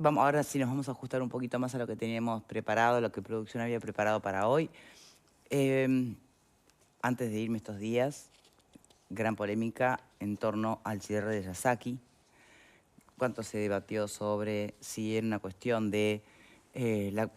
Ahora sí nos vamos a ajustar un poquito más a lo que teníamos preparado, lo que producción había preparado para hoy. Eh, Antes de irme estos días, gran polémica en torno al cierre de Yasaki. Cuánto se debatió sobre si era una cuestión de el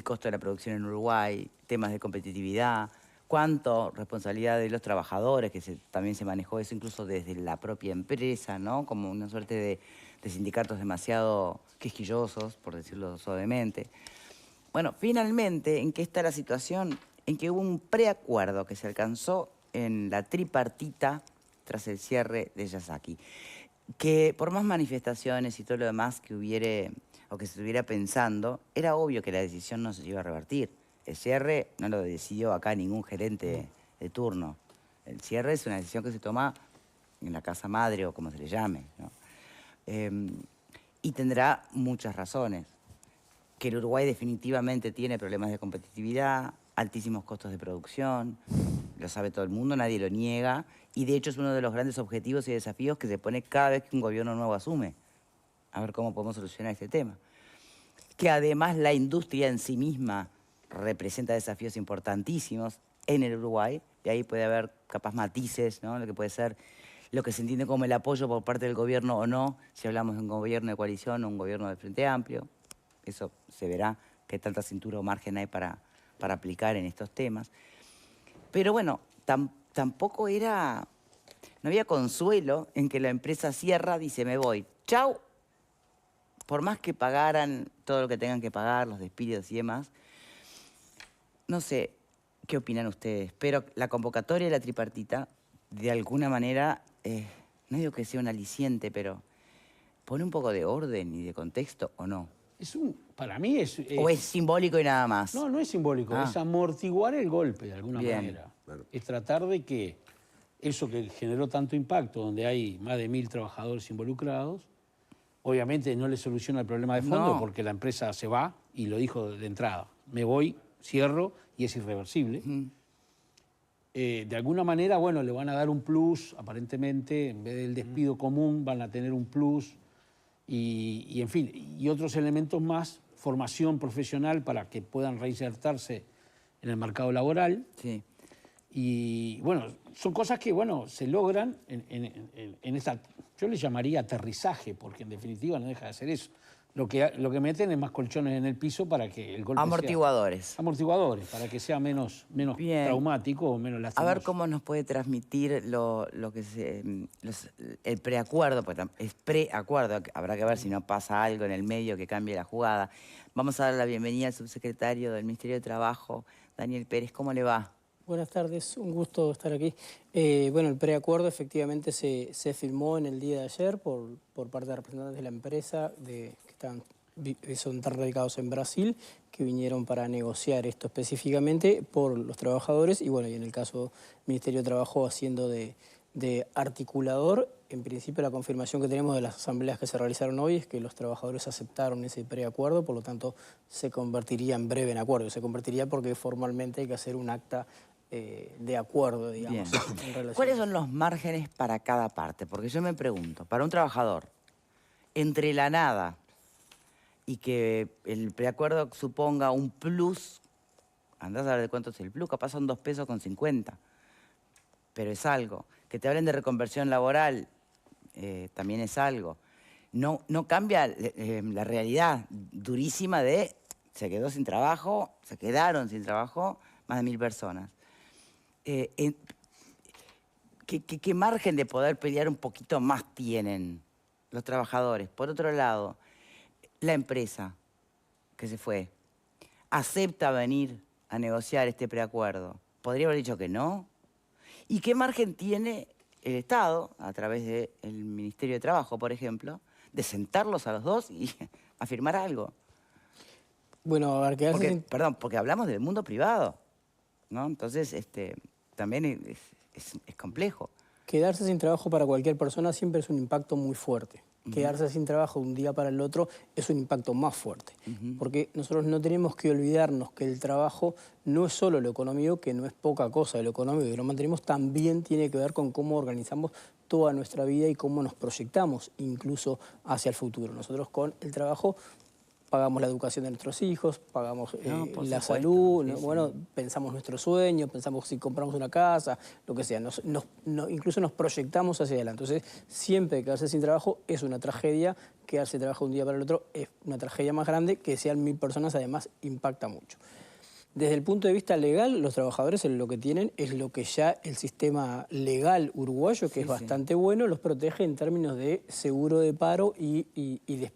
costo de la producción en Uruguay, temas de competitividad, cuánto responsabilidad de los trabajadores, que también se manejó eso incluso desde la propia empresa, ¿no? Como una suerte de sindicatos demasiado quisquillosos, por decirlo suavemente. Bueno, finalmente, ¿en qué está la situación? En que hubo un preacuerdo que se alcanzó en la tripartita tras el cierre de Yasaki. Que por más manifestaciones y todo lo demás que hubiere o que se estuviera pensando, era obvio que la decisión no se iba a revertir. El cierre no lo decidió acá ningún gerente de turno. El cierre es una decisión que se toma en la casa madre o como se le llame, ¿no? Y tendrá muchas razones. Que el Uruguay definitivamente tiene problemas de competitividad, altísimos costos de producción, lo sabe todo el mundo, nadie lo niega, y de hecho es uno de los grandes objetivos y desafíos que se pone cada vez que un gobierno nuevo asume. A ver cómo podemos solucionar este tema. Que además la industria en sí misma representa desafíos importantísimos en el Uruguay, y ahí puede haber capaz matices, ¿no? Lo que puede ser lo que se entiende como el apoyo por parte del gobierno o no, si hablamos de un gobierno de coalición o un gobierno de Frente Amplio. Eso se verá qué tanta cintura o margen hay para aplicar en estos temas. Pero bueno, tampoco era... No había consuelo en que la empresa cierra, dice, me voy. Chau. Por más que pagaran todo lo que tengan que pagar, los despidos y demás. No sé qué opinan ustedes, pero la convocatoria de la tripartita, de alguna manera, no digo que sea un aliciente, pero pone un poco de orden y de contexto, ¿o no? Para mí es... ¿O es simbólico y nada más? No, no es simbólico, es amortiguar el golpe de alguna manera. Claro. Es tratar de que eso que generó tanto impacto, donde hay más de 1000 trabajadores involucrados, obviamente no le soluciona el problema de fondo porque la empresa se va y lo dijo de entrada. Me voy, cierro y es irreversible. De alguna manera, bueno, le van a dar un plus, aparentemente, en vez del despido común van a tener un plus y en fin, y otros elementos más, formación profesional para que puedan reinsertarse en el mercado laboral. Sí. Y bueno, son cosas que, bueno, se logran en esta, yo le llamaría aterrizaje, porque en definitiva no deja de ser eso. Lo que meten es más colchones en el piso para que el golpe amortiguadores. Amortiguadores, para que sea menos traumático o menos lastimoso. A ver cómo nos puede transmitir el preacuerdo, porque es preacuerdo, habrá que ver si no pasa algo en el medio que cambie la jugada. Vamos a dar la bienvenida al subsecretario del Ministerio de Trabajo, Daniel Pérez. ¿Cómo le va? Buenas tardes, un gusto estar aquí. Bueno, el preacuerdo efectivamente se firmó en el día de ayer por parte de representantes de la empresa que son tan radicados en Brasil, que vinieron para negociar esto específicamente por los trabajadores y bueno, y en el caso del Ministerio de Trabajo haciendo de articulador. En principio la confirmación que tenemos de las asambleas que se realizaron hoy es que los trabajadores aceptaron ese preacuerdo, por lo tanto se convertiría en breve en acuerdo. Se convertiría porque formalmente hay que hacer un acta de acuerdo, digamos. ¿Cuáles son los márgenes para cada parte? Porque yo me pregunto, para un trabajador, entre la nada y que el preacuerdo suponga un plus, andás a ver de cuánto es el plus, capaz son 2,50 pesos, pero es algo. Que te hablen de reconversión laboral, también es algo. No cambia la realidad durísima de se quedó sin trabajo, se quedaron sin trabajo más de 1000 personas. ¿Qué margen de poder pelear un poquito más tienen los trabajadores? Por otro lado, la empresa que se fue acepta venir a negociar este preacuerdo. ¿Podría haber dicho que no? ¿Y qué margen tiene el Estado, a través del Ministerio de Trabajo, por ejemplo, de sentarlos a los dos y a firmar algo? Bueno, a ver, quedarse Perdón, porque hablamos del mundo privado, ¿no? Entonces, también es complejo. Quedarse sin trabajo para cualquier persona siempre es un impacto muy fuerte. quedarse sin trabajo de un día para el otro es un impacto más fuerte. Porque nosotros no tenemos que olvidarnos que el trabajo no es solo lo económico, que no es poca cosa, lo económico que lo mantenemos también tiene que ver con cómo organizamos toda nuestra vida y cómo nos proyectamos incluso hacia el futuro. Nosotros con el trabajo pagamos la educación de nuestros hijos, pagamos la salud, sí, bueno, pensamos nuestros sueños, pensamos si compramos una casa, lo que sea, incluso nos proyectamos hacia adelante. Entonces, siempre quedarse sin trabajo es una tragedia, quedarse sin trabajo de un día para el otro es una tragedia más grande, que sean 1000 personas además impacta mucho. Desde el punto de vista legal, los trabajadores lo que tienen es lo que ya el sistema legal uruguayo, que es bastante bueno, los protege en términos de seguro de paro y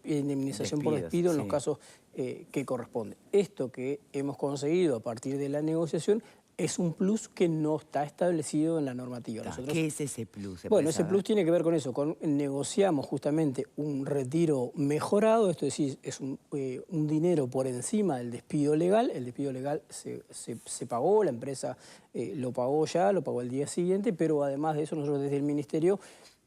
indemnización por despido en los casos que corresponden. Esto que hemos conseguido a partir de la negociación es un plus que no está establecido en la normativa. ¿Qué es ese plus? Bueno, ese plus tiene que ver con eso, negociamos justamente un retiro mejorado, esto es decir, es un dinero por encima del despido legal. El despido legal se pagó, la empresa lo pagó ya, lo pagó el día siguiente, pero además de eso nosotros desde el Ministerio,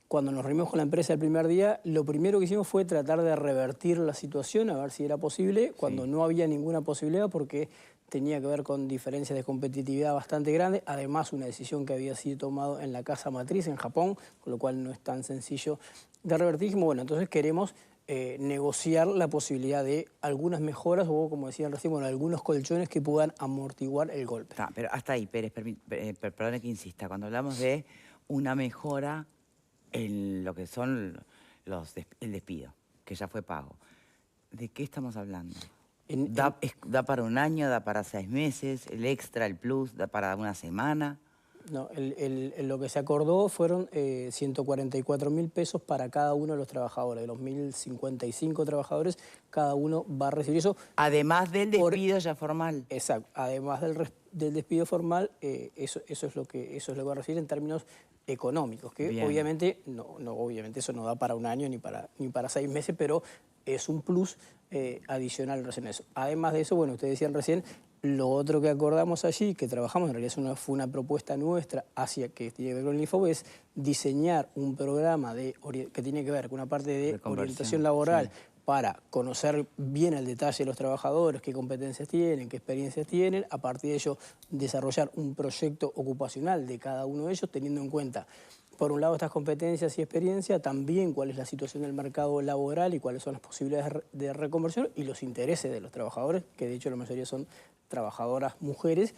cuando nos reunimos con la empresa el primer día, lo primero que hicimos fue tratar de revertir la situación, a ver si era posible, cuando no había ninguna posibilidad, porque tenía que ver con diferencias de competitividad bastante grandes, además una decisión que había sido tomada en la casa matriz en Japón, con lo cual no es tan sencillo de revertir. Dijimos, bueno, entonces queremos negociar la posibilidad de algunas mejoras o, como decían recién, bueno, algunos colchones que puedan amortiguar el golpe. Pero hasta ahí, Pérez, perdone que insista, cuando hablamos de una mejora en lo que son el despido, que ya fue pago, ¿de qué estamos hablando? ¿Da para un año, da para 6 meses, el extra, el plus, da para una semana? No, lo que se acordó fueron 144.000 pesos para cada uno de los trabajadores. De los 1.055 trabajadores, cada uno va a recibir eso. Además del despido ya formal. Exacto, además del despido formal, eso es lo que va a recibir en términos económicos, que obviamente obviamente eso no da para un año ni para 6 meses, pero es un plus adicional recién eso. Además de eso, bueno, ustedes decían recién, lo otro que acordamos allí, que trabajamos, en realidad fue una propuesta nuestra que tiene que ver con el INFOP, es diseñar un programa que tiene que ver con una parte de orientación laboral para conocer bien al detalle los trabajadores, qué competencias tienen, qué experiencias tienen, a partir de ello desarrollar un proyecto ocupacional de cada uno de ellos, teniendo en cuenta, por un lado, estas competencias y experiencia, también cuál es la situación del mercado laboral y cuáles son las posibilidades de reconversión y los intereses de los trabajadores, que de hecho la mayoría son trabajadoras mujeres,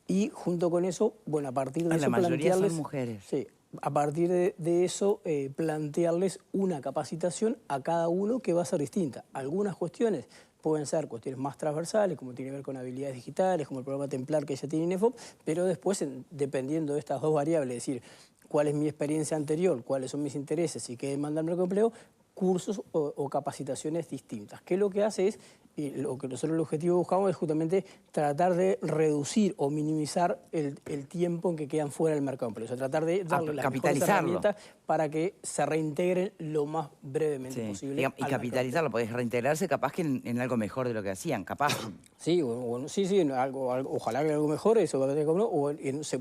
y junto con eso, bueno, a partir de eso la mayoría plantearles... son mujeres. Sí, a partir de eso plantearles una capacitación a cada uno que va a ser distinta. Algunas cuestiones pueden ser cuestiones más transversales, como tiene que ver con habilidades digitales, como el programa Templar que ya tiene INEFOP, pero después, dependiendo de estas dos variables, es decir, cuál es mi experiencia anterior, cuáles son mis intereses y qué demanda el mercado de empleo, cursos o capacitaciones distintas. Que lo que hace es, y lo que nosotros el objetivo buscamos es justamente tratar de reducir o minimizar el tiempo en que quedan fuera del mercado de empleo. O sea, tratar de darle las mejores herramientas para que se reintegren lo más brevemente posible. Y capitalizarlo, podés reintegrarse capaz que en algo mejor de lo que hacían, capaz. Sí, ojalá que algo mejor, eso va a tener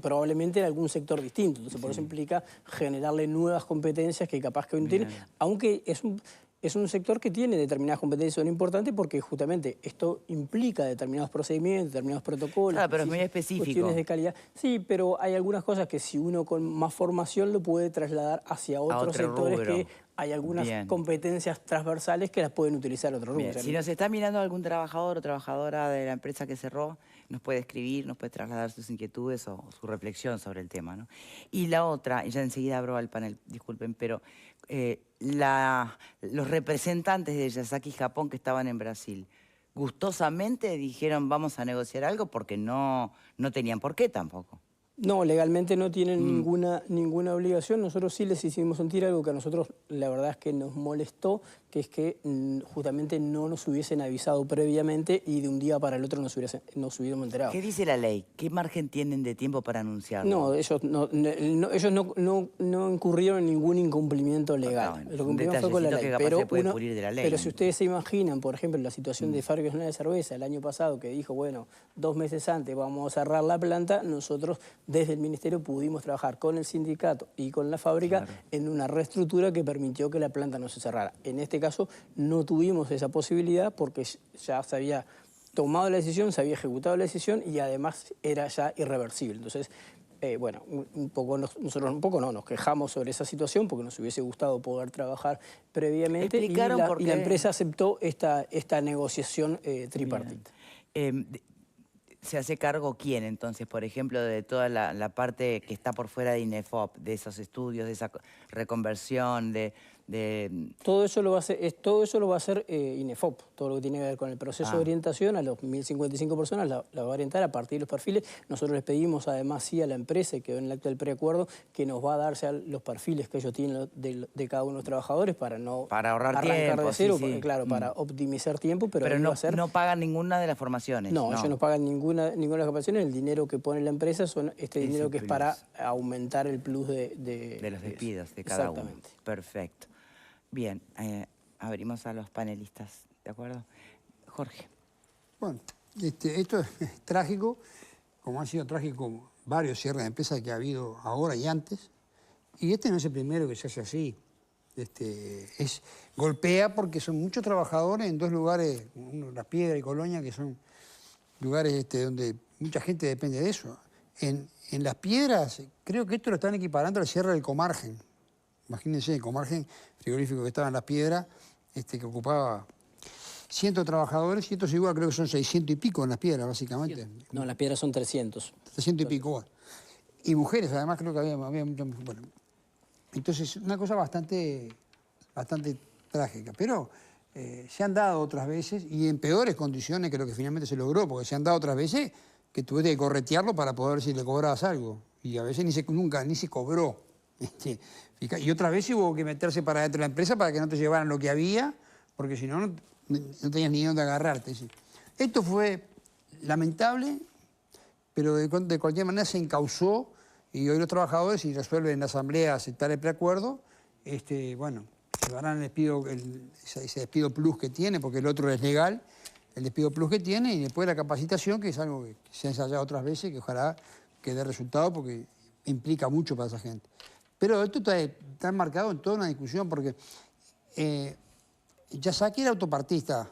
probablemente en algún sector distinto. Entonces, por eso implica generarle nuevas competencias que capaz que uno tiene, aunque es un sector que tiene determinadas competencias que son importantes porque justamente esto implica determinados procedimientos, determinados protocolos. Claro, pero es muy específico. Cuestiones de calidad. Sí, pero hay algunas cosas que si uno con más formación lo puede trasladar hacia otros sectores que hay algunas competencias transversales que las pueden utilizar otros rubros. Si nos está mirando algún trabajador o trabajadora de la empresa que cerró, nos puede escribir, nos puede trasladar sus inquietudes o su reflexión sobre el tema, ¿no? Y la otra, y ya enseguida abro al panel, disculpen, pero los representantes de Yasaki Japón que estaban en Brasil, gustosamente dijeron vamos a negociar algo porque no tenían por qué tampoco. No, legalmente no tienen ninguna obligación. Nosotros sí les hicimos sentir algo que a nosotros la verdad es que nos molestó, que es que justamente no nos hubiesen avisado previamente y de un día para el otro nos hubiéramos enterado. ¿Qué dice la ley? ¿Qué margen tienen de tiempo para anunciarlo? No, ellos no incurrieron en ningún incumplimiento legal. Bueno, lo cumplieron fue con la ley. Que capaz se puede pulir de la ley. Pero si ustedes se imaginan, por ejemplo, la situación de Fábrica Nacional de Cerveza el año pasado, que dijo, bueno, 2 meses antes vamos a cerrar la planta, nosotros desde el Ministerio pudimos trabajar con el sindicato y con la fábrica en una reestructura que permitió que la planta no se cerrara. En este caso no tuvimos esa posibilidad porque ya se había tomado la decisión, se había ejecutado la decisión y además era ya irreversible. Entonces, bueno, nosotros nos quejamos sobre esa situación porque nos hubiese gustado poder trabajar previamente y la empresa aceptó esta negociación tripartita. ¿Se hace cargo quién entonces, por ejemplo, de toda la parte que está por fuera de INEFOP, de esos estudios, de esa reconversión, Todo eso lo va a hacer INEFOP, todo lo que tiene que ver con el proceso de orientación a los 1.055 personas la va a orientar a partir de los perfiles. Nosotros les pedimos además sí a la empresa, que quedó en el acta del preacuerdo, que nos va a dar los perfiles que ellos tienen de cada uno de los trabajadores para ahorrar arrancar tiempo, de cero, sí. claro, para optimizar tiempo. Pero no pagan ninguna de las formaciones. No, ellos no pagan ninguna de las capacitaciones. El dinero que pone la empresa son dinero que es para aumentar el plus de los despidos de cada uno. Perfecto. Bien, abrimos a los panelistas, ¿de acuerdo? Jorge. Bueno, esto es trágico, como han sido trágicos varios cierres de empresas que ha habido ahora y antes. Y este no es el primero que se hace así. Golpea porque son muchos trabajadores en dos lugares, Las Piedras y Colonia, que son lugares donde mucha gente depende de eso. En Las Piedras, creo que esto lo están equiparando al cierre del Comargen. Imagínense, el Comargen frigorífico que estaba en Las Piedras, que ocupaba 100 trabajadores, y estos igual creo que son 600 y pico en Las Piedras, básicamente. No, en Las Piedras son 300. 300 y pico, bueno. Y mujeres, además, creo que había muchas mujeres. Bueno, entonces, una cosa bastante trágica. Pero se han dado otras veces, y en peores condiciones que lo que finalmente se logró, porque se han dado otras veces que tuviste que corretearlo para poder ver si le cobrabas algo. Y a veces nunca se cobró. Y otras veces hubo que meterse para dentro de la empresa para que no te llevaran lo que había, porque si no, no tenías ni dónde agarrarte. Esto fue lamentable, pero de cualquier manera se encauzó y hoy los trabajadores, si resuelven en la asamblea aceptar el preacuerdo, bueno, llevarán ese despido plus que tiene, porque el otro es legal, el despido plus que tiene, y después la capacitación, que es algo que se ha ensayado otras veces, que ojalá que dé resultado, porque implica mucho para esa gente. Pero esto está enmarcado en toda una discusión, porque Yazaki era autopartista,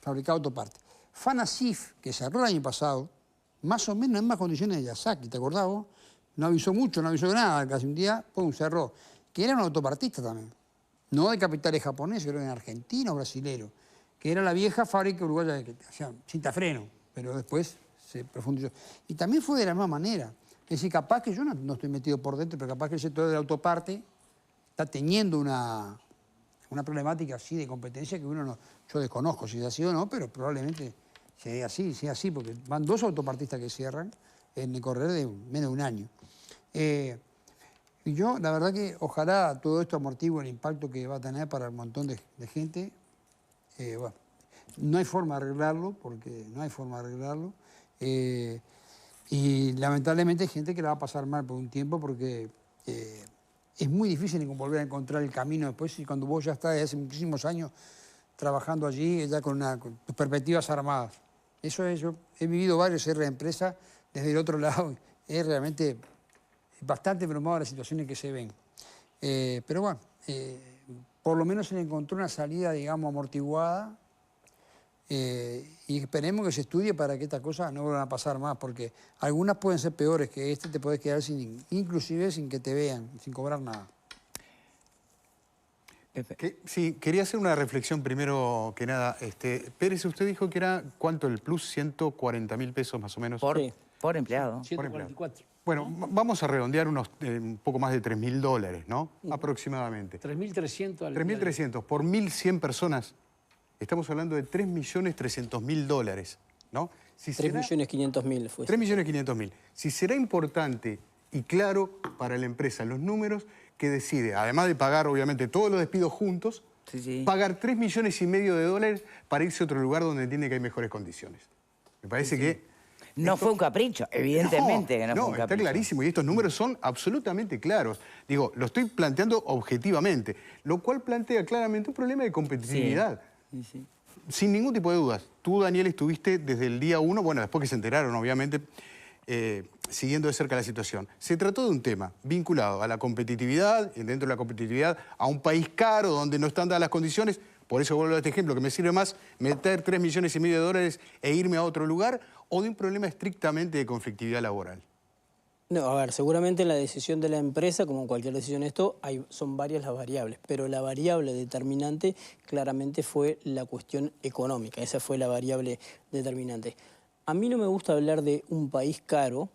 fabricaba autopartes. Fanacif, que cerró el año pasado, más o menos en las mismas condiciones de Yazaki, ¿te acordás vos? No avisó mucho, no avisó nada, casi un día, pum, cerró. Que era un autopartista también. No de capitales japoneses, era en argentino o brasilero. Que era la vieja fábrica uruguaya que hacía cinta freno, pero después se profundizó. Y también fue de la misma manera. Es decir, capaz que yo no estoy metido por dentro, pero capaz que el sector de la autoparte está teniendo una problemática así de competencia que yo desconozco si es así o no, pero probablemente sea así, porque van 2 autopartistas que cierran en el correr de menos de un año. Y yo, la verdad que ojalá todo esto amortigue el impacto que va a tener para un montón de gente. Bueno, no hay forma de arreglarlo, porque no hay forma de arreglarlo. Y lamentablemente hay gente que la va a pasar mal por un tiempo porque es muy difícil volver a encontrar el camino después, y cuando vos ya estás desde hace muchísimos años trabajando allí, ya con tus perspectivas armadas. Eso es, yo he vivido varios cierres de empresas desde el otro lado, es realmente bastante abrumado las situaciones que se ven. Pero bueno, por lo menos se le encontró una salida, digamos, amortiguada. Y esperemos que se estudie para que estas cosas no vuelvan a pasar más, porque algunas pueden ser peores que te podés quedar inclusive sin que te vean, sin cobrar nada. Sí, quería hacer una reflexión primero que nada. Pérez, usted dijo que era, ¿cuánto el plus? 140.000 pesos más o menos. Por empleado. 144. Bueno, vamos a redondear un poco más de $3.000, ¿no? Aproximadamente. 3.300 al 3.300 por 1.100 personas. Estamos hablando de $3.300.000, ¿no? 3.500.000 fue. 3.500.000. Si será importante y claro para la empresa los números que decide, además de pagar obviamente todos los despidos juntos, pagar $3,5 millones para irse a otro lugar donde entiende que hay mejores condiciones. Me parece que... No fue un capricho, evidentemente que no fue un capricho. Está clarísimo y estos números son absolutamente claros. Digo, lo estoy planteando objetivamente, lo cual plantea claramente un problema de competitividad. Sí. Sin ningún tipo de dudas. Tú, Daniel, estuviste desde el día 1, bueno, después que se enteraron, obviamente, siguiendo de cerca la situación. Se trató de un tema vinculado a la competitividad, dentro de la competitividad, a un país caro donde no están dadas las condiciones. Por eso vuelvo a este ejemplo, que me sirve más meter 3,5 millones de dólares e irme a otro lugar, o de un problema estrictamente de conflictividad laboral. No, a ver, seguramente en la decisión de la empresa, como en cualquier decisión esto, son varias las variables, pero la variable determinante claramente fue la cuestión económica, esa fue la variable determinante. A mí no me gusta hablar de un país caro,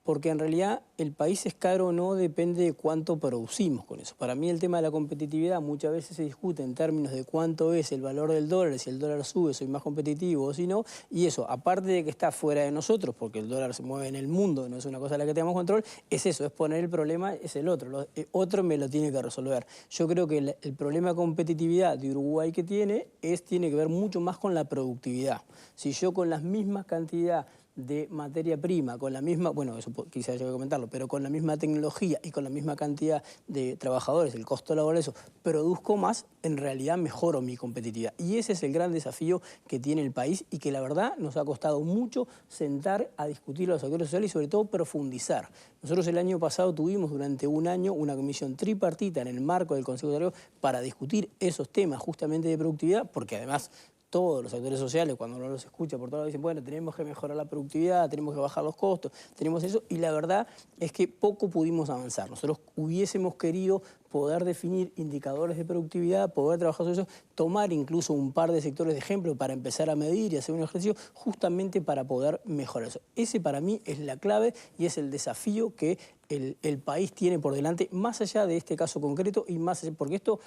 porque en realidad el país es caro o no depende de cuánto producimos con eso. Para mí el tema de la competitividad muchas veces se discute en términos de cuánto es el valor del dólar, si el dólar sube soy más competitivo o si no, y eso, aparte de que está fuera de nosotros, porque el dólar se mueve en el mundo, no es una cosa a la que tenemos control, es eso, es poner el problema, es el otro, otro me lo tiene que resolver. Yo creo que el problema de competitividad de Uruguay que tiene que ver mucho más con la productividad. Si yo con las mismas cantidades de materia prima, con la misma, bueno, eso quizás llegue a comentarlo, pero con la misma tecnología y con la misma cantidad de trabajadores, el costo laboral, eso, produzco más, en realidad mejoro mi competitividad. Y ese es el gran desafío que tiene el país y que la verdad nos ha costado mucho sentar a discutir los actores sociales y sobre todo profundizar. Nosotros el año pasado tuvimos durante un año una comisión tripartita en el marco del Consejo de Trabajo para discutir esos temas justamente de productividad, porque además todos los actores sociales, cuando uno los escucha por todos lados, dicen, bueno, tenemos que mejorar la productividad, tenemos que bajar los costos, tenemos eso, y la verdad es que poco pudimos avanzar. Nosotros hubiésemos querido poder definir indicadores de productividad, poder trabajar sobre eso, tomar incluso un par de sectores de ejemplo para empezar a medir y hacer un ejercicio justamente para poder mejorar eso. Ese para mí es la clave y es el desafío que el país tiene por delante, más allá de este caso concreto y más allá, porque esto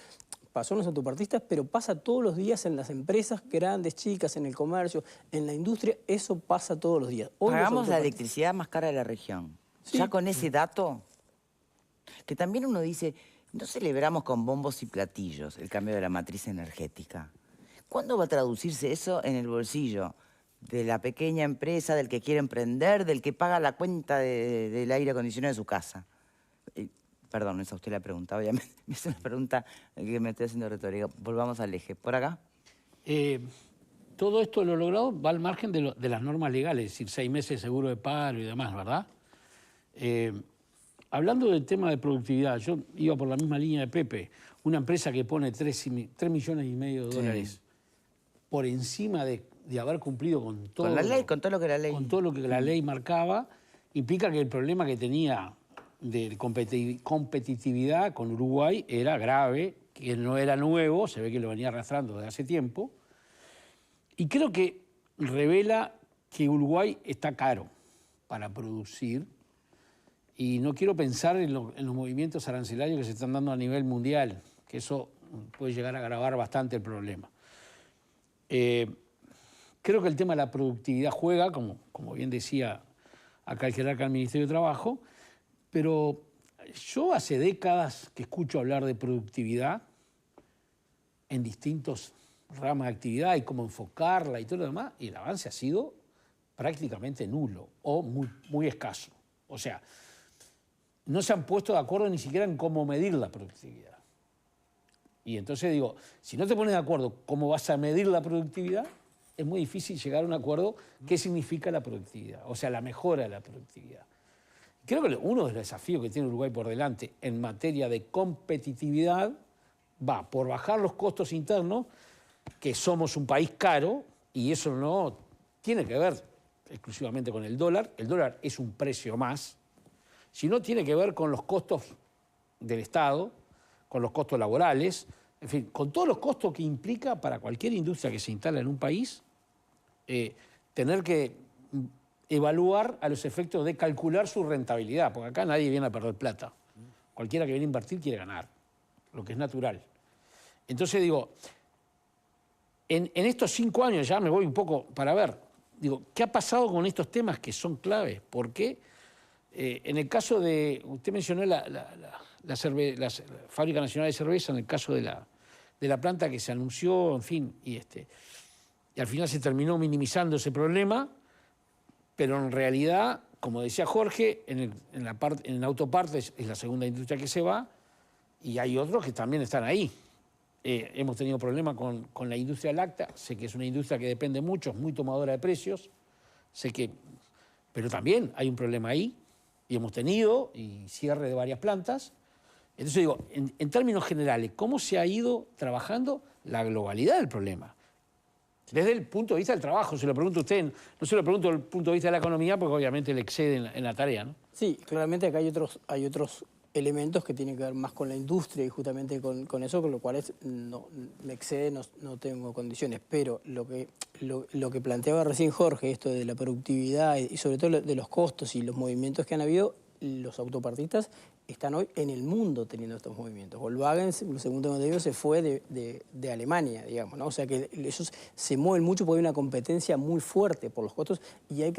pasó en los autopartistas, pero pasa todos los días en las empresas grandes, chicas, en el comercio, en la industria, eso pasa todos los días. Hoy pagamos la electricidad más cara de la región. ¿Sí? Ya con ese dato, que también uno dice, no celebramos con bombos y platillos el cambio de la matriz energética. ¿Cuándo va a traducirse eso en el bolsillo de la pequeña empresa, del que quiere emprender, del que paga la cuenta del aire acondicionado de su casa? Perdón, esa usted la pregunta, obviamente. Es una pregunta que me estoy haciendo retórica. Volvamos al eje. ¿Por acá? Todo esto lo logrado va al margen de las normas legales, es decir, 6 meses de seguro de paro y demás, ¿verdad? Hablando del tema de productividad, yo iba por la misma línea de Pepe. Una empresa que pone 3,5 millones de dólares por encima de haber cumplido con todo. Con la ley, con todo lo que la ley. Con todo lo que la ley marcaba, implica que el problema que tenía de competitividad con Uruguay era grave, que no era nuevo, se ve que lo venía arrastrando desde hace tiempo, y creo que revela que Uruguay está caro para producir, y no quiero pensar en los movimientos arancelarios que se están dando a nivel mundial, que eso puede llegar a agravar bastante el problema. Creo que el tema de la productividad juega, como bien decía acá el jerarca del Ministerio de Trabajo, pero yo hace décadas que escucho hablar de productividad en distintos ramas de actividad y cómo enfocarla y todo lo demás, y el avance ha sido prácticamente nulo o muy escaso. O sea, no se han puesto de acuerdo ni siquiera en cómo medir la productividad. Y entonces digo, si no te pones de acuerdo cómo vas a medir la productividad, es muy difícil llegar a un acuerdo qué significa la productividad, o sea, la mejora de la productividad. Creo que uno de los desafíos que tiene Uruguay por delante en materia de competitividad va por bajar los costos internos, que somos un país caro, y eso no tiene que ver exclusivamente con el dólar es un precio más, sino tiene que ver con los costos del Estado, con los costos laborales, en fin, con todos los costos que implica para cualquier industria que se instala en un país, tener que evaluar a los efectos de calcular su rentabilidad, porque acá nadie viene a perder plata. Cualquiera que viene a invertir quiere ganar, lo que es natural. Entonces digo, en estos 5 años, ya me voy un poco para ver, digo, ¿qué ha pasado con estos temas que son claves? ¿Por qué? En el caso de, usted mencionó la Fábrica Nacional de Cerveza, en el caso de la planta que se anunció, en fin, y al final se terminó minimizando ese problema, pero en realidad, como decía Jorge, en autopartes es la segunda industria que se va, y hay otros que también están ahí. Hemos tenido problemas con la industria láctea, sé que es una industria que depende mucho, es muy tomadora de precios, sé que Pero también hay un problema ahí, y hemos tenido y cierre de varias plantas. Entonces digo, en términos generales, ¿cómo se ha ido trabajando la globalidad del problema? Desde el punto de vista del trabajo, se lo pregunto a usted, no se lo pregunto desde el punto de vista de la economía, porque obviamente le excede en la tarea, ¿no? Sí, claramente acá hay otros elementos que tienen que ver más con la industria y justamente con eso, con lo cual no, me excede, no tengo condiciones. Pero lo que planteaba recién Jorge, esto de la productividad y sobre todo de los costos y los movimientos que han habido, los autopartistas están hoy en el mundo teniendo estos movimientos. Volkswagen, según tengo entendido, se fue de Alemania, digamos, ¿no? O sea que ellos se mueven mucho porque hay una competencia muy fuerte por los costos y hay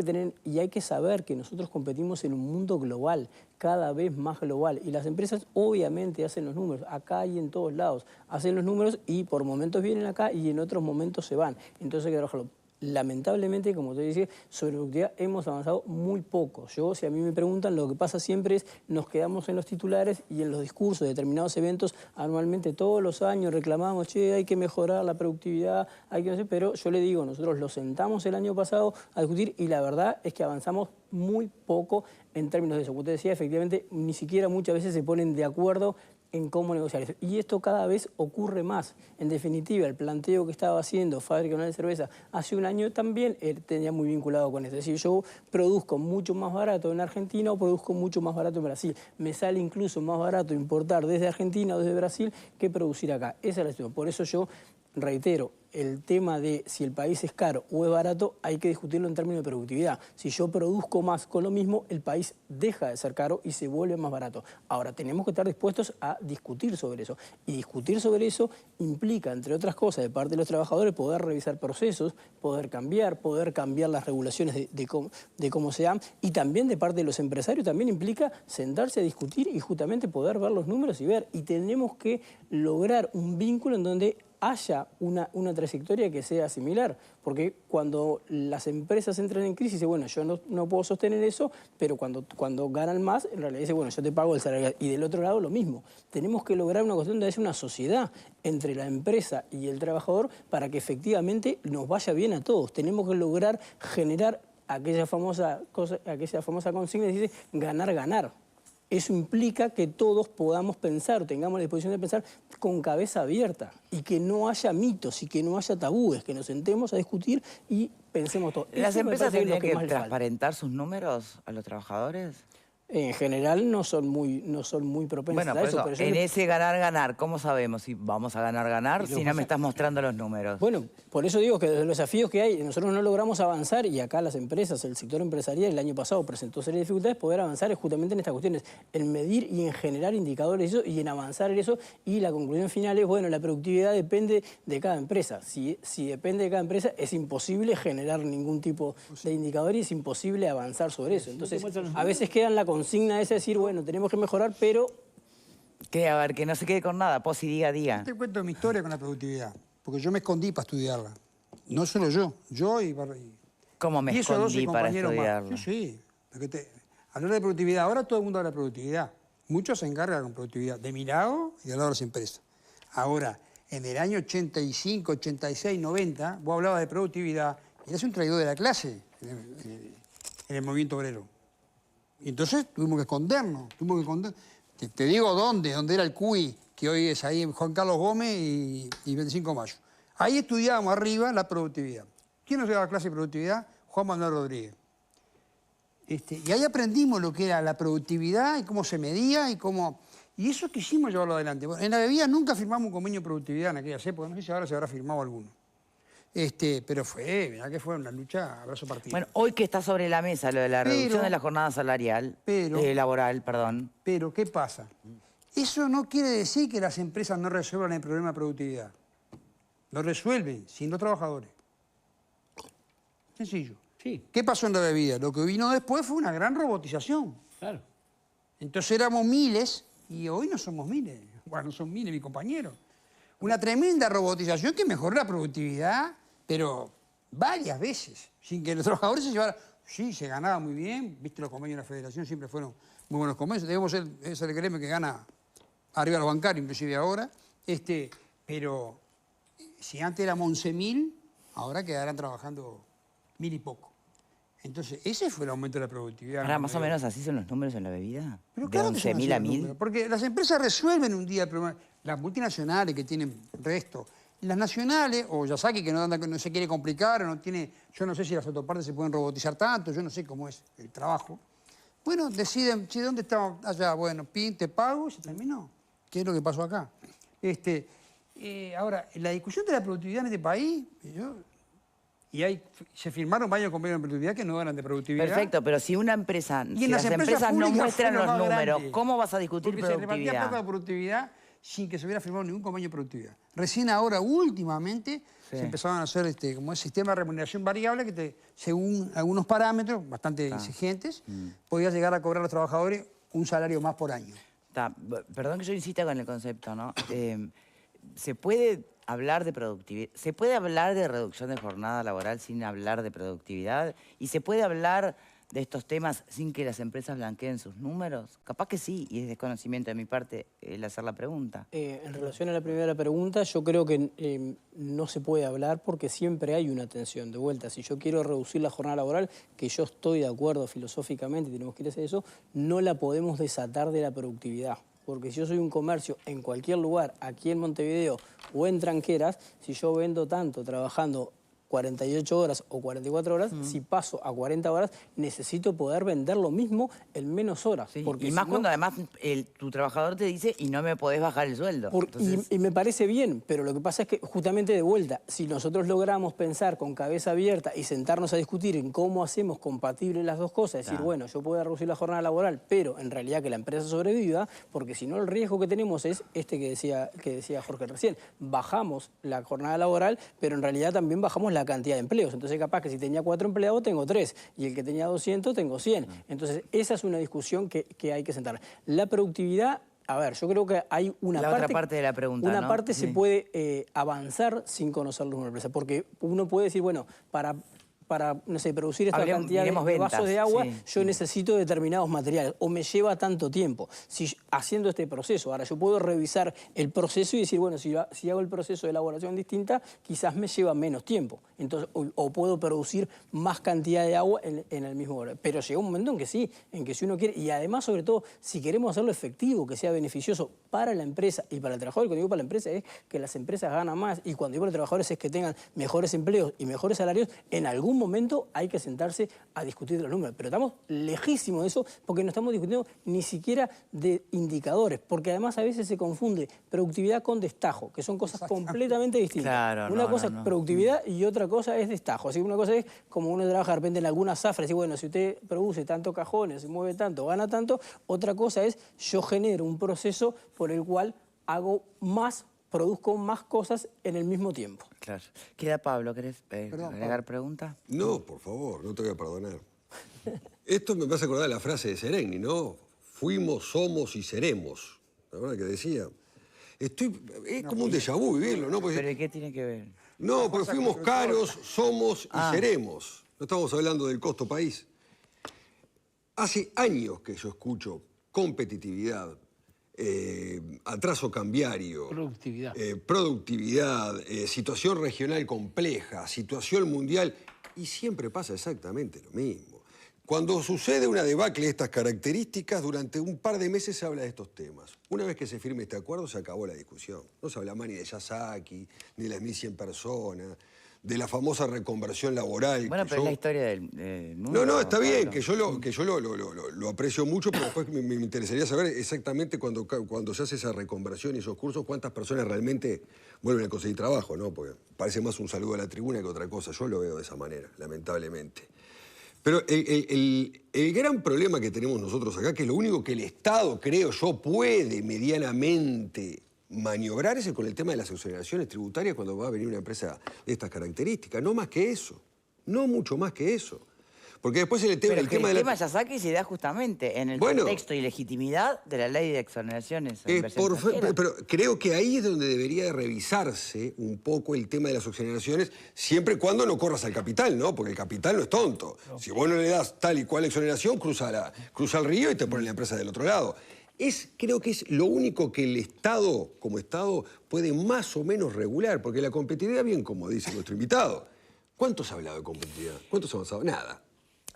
que saber que nosotros competimos en un mundo global, cada vez más global. Y las empresas obviamente hacen los números, acá y en todos lados. Hacen los números y por momentos vienen acá y en otros momentos se van. Entonces hay que trabajarlo. Lamentablemente, como te decía, sobre productividad hemos avanzado muy poco. Si a mí me preguntan, lo que pasa siempre es nos quedamos en los titulares y en los discursos de determinados eventos. Anualmente, todos los años reclamamos, che, hay que mejorar la productividad, hay que no sé, pero yo le digo, nosotros lo sentamos el año pasado a discutir y la verdad es que avanzamos muy poco en términos de eso. Como te decía, efectivamente, ni siquiera muchas veces se ponen de acuerdo en cómo negociar eso. Y esto cada vez ocurre más. En definitiva, el planteo que estaba haciendo Fábrica Nacional de Cerveza hace un año también tenía muy vinculado con esto. Es decir, yo produzco mucho más barato en Argentina o produzco mucho más barato en Brasil. Me sale incluso más barato importar desde Argentina o desde Brasil que producir acá. Esa es la situación. Por eso yo reitero, el tema de si el país es caro o es barato hay que discutirlo en términos de productividad. Si yo produzco más con lo mismo, el país deja de ser caro y se vuelve más barato. Ahora, tenemos que estar dispuestos a discutir sobre eso. Y discutir sobre eso implica, entre otras cosas, de parte de los trabajadores, poder revisar procesos, poder cambiar las regulaciones de cómo se dan. Y también de parte de los empresarios también implica sentarse a discutir y justamente poder ver los números y ver. Y tenemos que lograr un vínculo en donde haya una trayectoria que sea similar, porque cuando las empresas entran en crisis, dicen, bueno, yo no puedo sostener eso, pero cuando ganan más, en realidad dicen, bueno, yo te pago el salario. Y del otro lado lo mismo. Tenemos que lograr una cuestión de hacer una sociedad entre la empresa y el trabajador para que efectivamente nos vaya bien a todos. Tenemos que lograr generar aquella famosa consigna que dice ganar, ganar. Eso implica que todos podamos pensar, tengamos la disposición de pensar con cabeza abierta y que no haya mitos y que no haya tabúes, que nos sentemos a discutir y pensemos todo. ¿Las empresas tienen que transparentar sus números a los trabajadores? En general no son muy propensas a eso. Pero en ese ganar-ganar, ¿cómo sabemos si vamos a ganar-ganar si no me estás mostrando los números? Bueno, por eso digo que de los desafíos que hay, nosotros no logramos avanzar y acá las empresas, el sector empresarial el año pasado presentó serie de dificultades, poder avanzar es justamente en estas cuestiones, en medir y en generar indicadores y en avanzar en eso. Y la conclusión final es, bueno, la productividad depende de cada empresa. Si depende de cada empresa, es imposible generar ningún tipo de indicador y es imposible avanzar sobre eso. Entonces, a veces queda en la consigna es decir, bueno, tenemos que mejorar, pero... A ver, que no se quede con nada, Pozzi, diga. Te cuento mi historia con la productividad, porque yo me escondí para estudiarla. No solo yo y... ¿Cómo me escondí para estudiarla? Más. Sí. Hablar de productividad, ahora todo el mundo habla de productividad. Muchos se encargan con productividad, de mi lado y del lado de las empresas. Ahora, en el año 85, 86, 90, vos hablabas de productividad y eras un traidor de la clase en el movimiento obrero. Y entonces tuvimos que escondernos, Te digo dónde era el CUI, que hoy es ahí Juan Carlos Gómez y 25 de mayo. Ahí estudiábamos arriba la productividad. ¿Quién nos daba clase de productividad? Juan Manuel Rodríguez. Y ahí aprendimos lo que era la productividad y cómo se medía y eso quisimos llevarlo adelante. Bueno, en la bebida nunca firmamos un convenio de productividad en aquellas épocas, no sé si ahora se habrá firmado alguno. Pero mirá que fue una lucha a brazo partido. Bueno, hoy que está sobre la mesa lo de la reducción de la jornada salarial, laboral, perdón. Pero, ¿qué pasa? Eso no quiere decir que las empresas no resuelvan el problema de productividad. Lo resuelven, sin los trabajadores. Sencillo. Sí. ¿Qué pasó en la bebida? Lo que vino después fue una gran robotización. Claro. Entonces éramos miles y hoy no somos miles. Bueno, no son miles mis compañeros. Una tremenda robotización que mejoró la productividad, pero varias veces, sin que los trabajadores se llevaran... Sí, se ganaba muy bien, viste, los convenios de la federación siempre fueron muy buenos convenios, debemos ser el gremio que gana arriba los bancarios, inclusive ahora, pero si antes éramos 11.000, ahora quedarán trabajando 1.000 y poco. Entonces, ese fue el aumento de la productividad. Ahora, más o menos así son los números en la bebida. Pero De claro que son 11.000 a así los 1.000. números, porque las empresas resuelven un día el problema. Las multinacionales que tienen resto, las nacionales, o Yasaki que no se quiere complicar, o no tiene, yo no sé si las autopartes se pueden robotizar tanto, yo no sé cómo es el trabajo. Bueno, deciden, si ¿dónde está allá? Bueno, pin, te pago y se terminó. ¿Qué es lo que pasó acá? Ahora, la discusión de la productividad en este país, se firmaron varios convenios de productividad que no eran de productividad. Perfecto, pero si una empresa, Y si en las empresas no públicas muestran fue lo los más números, grande. ¿cómo vas a discutir Porque se repartía plata productividad? de productividad sin que se hubiera firmado ningún convenio de productividad. Recién ahora, últimamente, se empezaron a hacer como el sistema de remuneración variable que según algunos parámetros bastante exigentes, podía llegar a cobrar a los trabajadores un salario más por año. Perdón que yo insista con el concepto, ¿no? ¿Se puede hablar de productividad? ¿Se puede hablar de reducción de jornada laboral sin hablar de productividad? ¿Y se puede hablar de estos temas sin que las empresas blanqueen sus números? Capaz que sí, y es desconocimiento de mi parte el hacer la pregunta. En relación a la primera pregunta, yo creo que no se puede hablar porque siempre hay una tensión. De vuelta, si yo quiero reducir la jornada laboral, que yo estoy de acuerdo filosóficamente, tenemos que ir hacer eso, no la podemos desatar de la productividad. Porque si yo soy un comercio en cualquier lugar, aquí en Montevideo o en Tranqueras, si yo vendo tanto trabajando 48 horas o 44 horas, si paso a 40 horas, necesito poder vender lo mismo en menos horas. Sí, porque y más si cuando no, además tu trabajador te dice y no me podés bajar el sueldo. Entonces... y me parece bien, pero lo que pasa es que justamente de vuelta, si nosotros logramos pensar con cabeza abierta y sentarnos a discutir en cómo hacemos compatibles las dos cosas, decir, bueno, yo puedo reducir la jornada laboral, pero en realidad que la empresa sobreviva, porque si no el riesgo que tenemos es que decía Jorge recién, bajamos la jornada laboral, pero en realidad también bajamos la cantidad de empleos. Entonces capaz que si tenía 4 empleados tengo 3 y el que tenía 200 tengo 100. Entonces esa es una discusión que hay que sentar. La productividad, a ver, yo creo que hay una parte... La otra parte de la pregunta, Una ¿no? parte se puede avanzar sin conocer los números de la empresa, porque uno puede decir, bueno, para no sé, producir esta cantidad de vasos de agua, yo necesito determinados materiales, o me lleva tanto tiempo. Haciendo este proceso, ahora yo puedo revisar el proceso y decir, bueno, si hago el proceso de elaboración distinta, quizás me lleva menos tiempo. Entonces, o puedo producir más cantidad de agua en el mismo horario. Pero llega un momento en que sí, en que si uno quiere, y además, sobre todo, si queremos hacerlo efectivo, que sea beneficioso para la empresa y para el trabajador, cuando digo para la empresa es que las empresas ganan más, y cuando digo para los trabajadores es que tengan mejores empleos y mejores salarios, en algún momento hay que sentarse a discutir de los números. Pero estamos lejísimos de eso porque no estamos discutiendo ni siquiera de indicadores, porque además a veces se confunde productividad con destajo, que son cosas completamente distintas. Claro, una cosa es productividad y otra cosa es destajo. Así que una cosa es como uno trabaja de repente en algunas zafras y bueno, si usted produce tantos cajones, se mueve tanto, gana tanto. Otra cosa es yo genero un proceso por el cual produzco más cosas en el mismo tiempo. Claro. Queda Pablo, ¿querés agregar pregunta? No, por favor, no te voy a perdonar. Esto me hace acordar la frase de Seregni, ¿no? Fuimos, somos y seremos. La verdad que decía. Es como un déjà vu vivirlo, ¿no? Porque, ¿Pero y qué tiene que ver? no, porque fuimos caros, somos y seremos. No estamos hablando del costo país. Hace años que yo escucho competitividad, atraso cambiario, productividad, situación regional compleja, situación mundial, y siempre pasa exactamente lo mismo. Cuando sucede una debacle de estas características, durante un par de meses se habla de estos temas. Una vez que se firme este acuerdo, se acabó la discusión. No se habla más ni de Yasaki, ni de las 1.100 personas, de la famosa reconversión laboral. Bueno, pero es la historia del mundo. No, está bien, que yo lo aprecio mucho, pero después me interesaría saber exactamente cuando se hace esa reconversión y esos cursos, cuántas personas realmente vuelven a conseguir trabajo, ¿no? Porque parece más un saludo a la tribuna que otra cosa. Yo lo veo de esa manera, lamentablemente. Pero el gran problema que tenemos nosotros acá, que es lo único que el Estado, creo yo, puede medianamente maniobrar, es con el tema de las exoneraciones tributarias cuando va a venir una empresa de estas características. No más que eso. No mucho más que eso. Porque después el tema de Yasaki se da justamente en el contexto y legitimidad de la ley de exoneraciones. Pero creo que ahí es donde debería de revisarse un poco el tema de las exoneraciones, siempre y cuando no corras al capital, ¿no? Porque el capital no es tonto. Si vos no le das tal y cual exoneración, cruza el río y te ponen la empresa del otro lado. Creo que es lo único que el Estado, como Estado, puede más o menos regular, porque la competitividad, bien como dice nuestro invitado, ¿cuánto se ha hablado de competitividad? ¿Cuánto se ha avanzado? Nada.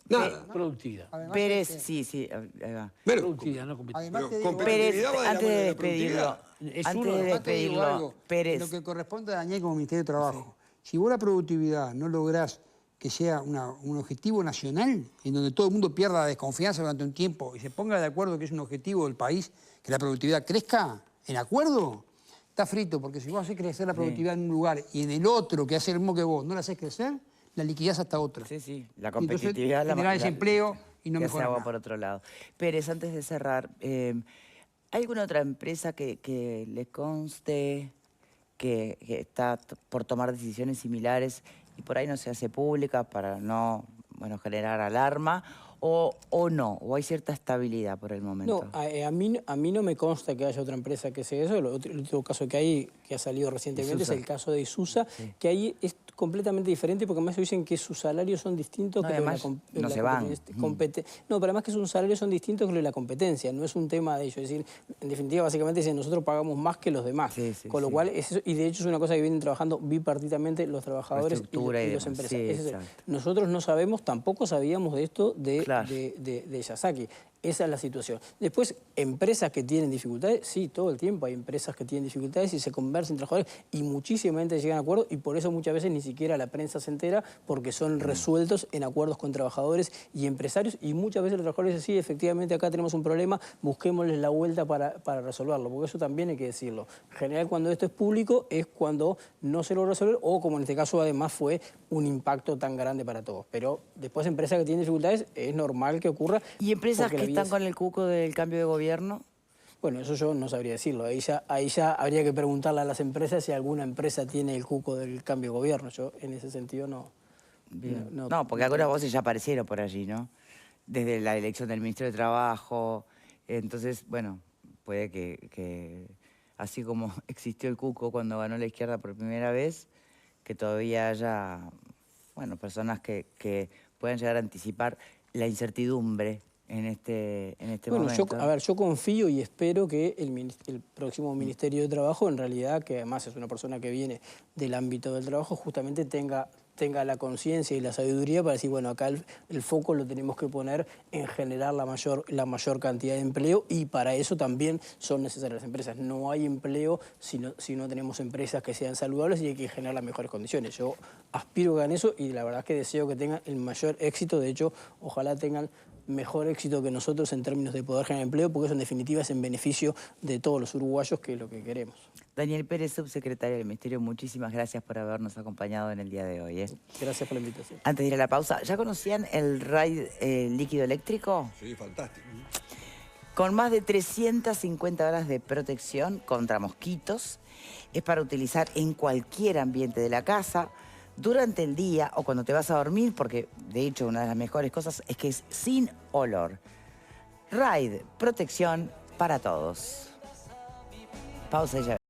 Nada. Productividad. Además, Pérez, sí, ahí va. Bueno, Productividad, no competitividad. además te pero digo, Pérez, competitividad va de la antes mano de de la despedirlo, productividad. Es antes uno de de los- además te digo despedirlo, algo, Pérez. en lo que corresponde a Daniel como Ministerio de Trabajo. Si vos la productividad no lográs que sea un objetivo nacional, en donde todo el mundo pierda la desconfianza durante un tiempo y se ponga de acuerdo que es un objetivo del país, que la productividad crezca en acuerdo, está frito, porque si vos haces crecer la productividad en un lugar y en el otro que hace el mismo que vos no la haces crecer, la liquidás hasta otra. Sí, sí, la Y entonces competitividad... generás desempleo y no que hace mejora agua nada. por otro lado. Pérez, antes de cerrar, ¿hay alguna otra empresa que le conste que está por tomar decisiones similares y por ahí no se hace pública para no, bueno, generar alarma? ¿O no? ¿O hay cierta estabilidad por el momento? No, a mí no me consta que haya otra empresa que sea eso. El último caso que hay, que ha salido recientemente, es el caso de Isusa, que ahí es completamente diferente porque además dicen que sus salarios son distintos. No, que además no se van. No, pero además que sus salarios son distintos que lo de la competencia, no es un tema de ellos. Es decir, en definitiva, básicamente dicen nosotros pagamos más que los demás. Con lo cual, y de hecho es una cosa que vienen trabajando bipartitamente los trabajadores y los empresarios. Nosotros no sabemos, tampoco sabíamos de esto de Yasaki. Esa es la situación. Después, empresas que tienen dificultades, sí, todo el tiempo hay empresas que tienen dificultades y se conversan entre trabajadores y muchísima gente llegan a acuerdos y por eso muchas veces ni siquiera la prensa se entera porque son resueltos en acuerdos con trabajadores y empresarios y muchas veces los trabajadores dicen, sí, efectivamente acá tenemos un problema, busquémosles la vuelta para resolverlo, porque eso también hay que decirlo. En general, cuando esto es público es cuando no se logra resolver o como en este caso además fue un impacto tan grande para todos. Pero después empresas que tienen dificultades es normal que ocurra. ¿Y empresas que están con el cuco del cambio de gobierno? Bueno, eso yo no sabría decirlo. Ahí ya habría que preguntarle a las empresas si alguna empresa tiene el cuco del cambio de gobierno. Yo en ese sentido no. No, porque algunas voces ya aparecieron por allí, ¿no? Desde la elección del Ministerio de Trabajo. Entonces, bueno, puede que así como existió el cuco cuando ganó la izquierda por primera vez, que todavía haya, bueno, personas que puedan llegar a anticipar la incertidumbre en este momento. Yo confío y espero que el próximo Ministerio de Trabajo, en realidad, que además es una persona que viene del ámbito del trabajo, justamente tenga la conciencia y la sabiduría para decir, bueno, acá el foco lo tenemos que poner en generar la mayor cantidad de empleo y para eso también son necesarias las empresas. No hay empleo si no tenemos empresas que sean saludables y hay que generar las mejores condiciones. Yo aspiro a ganar eso y la verdad es que deseo que tengan el mayor éxito. De hecho, ojalá tengan mejor éxito que nosotros en términos de poder generar empleo, porque eso en definitiva es en beneficio de todos los uruguayos, que es lo que queremos. Daniel Pérez, subsecretario del Ministerio, muchísimas gracias por habernos acompañado en el día de hoy. Gracias por la invitación. Antes de ir a la pausa, ¿ya conocían el RAID líquido eléctrico? Sí, fantástico. Con más de 350 horas de protección contra mosquitos, es para utilizar en cualquier ambiente de la casa, durante el día o cuando te vas a dormir, porque de hecho una de las mejores cosas es que es sin olor. RAID, protección para todos. Pausa y ya.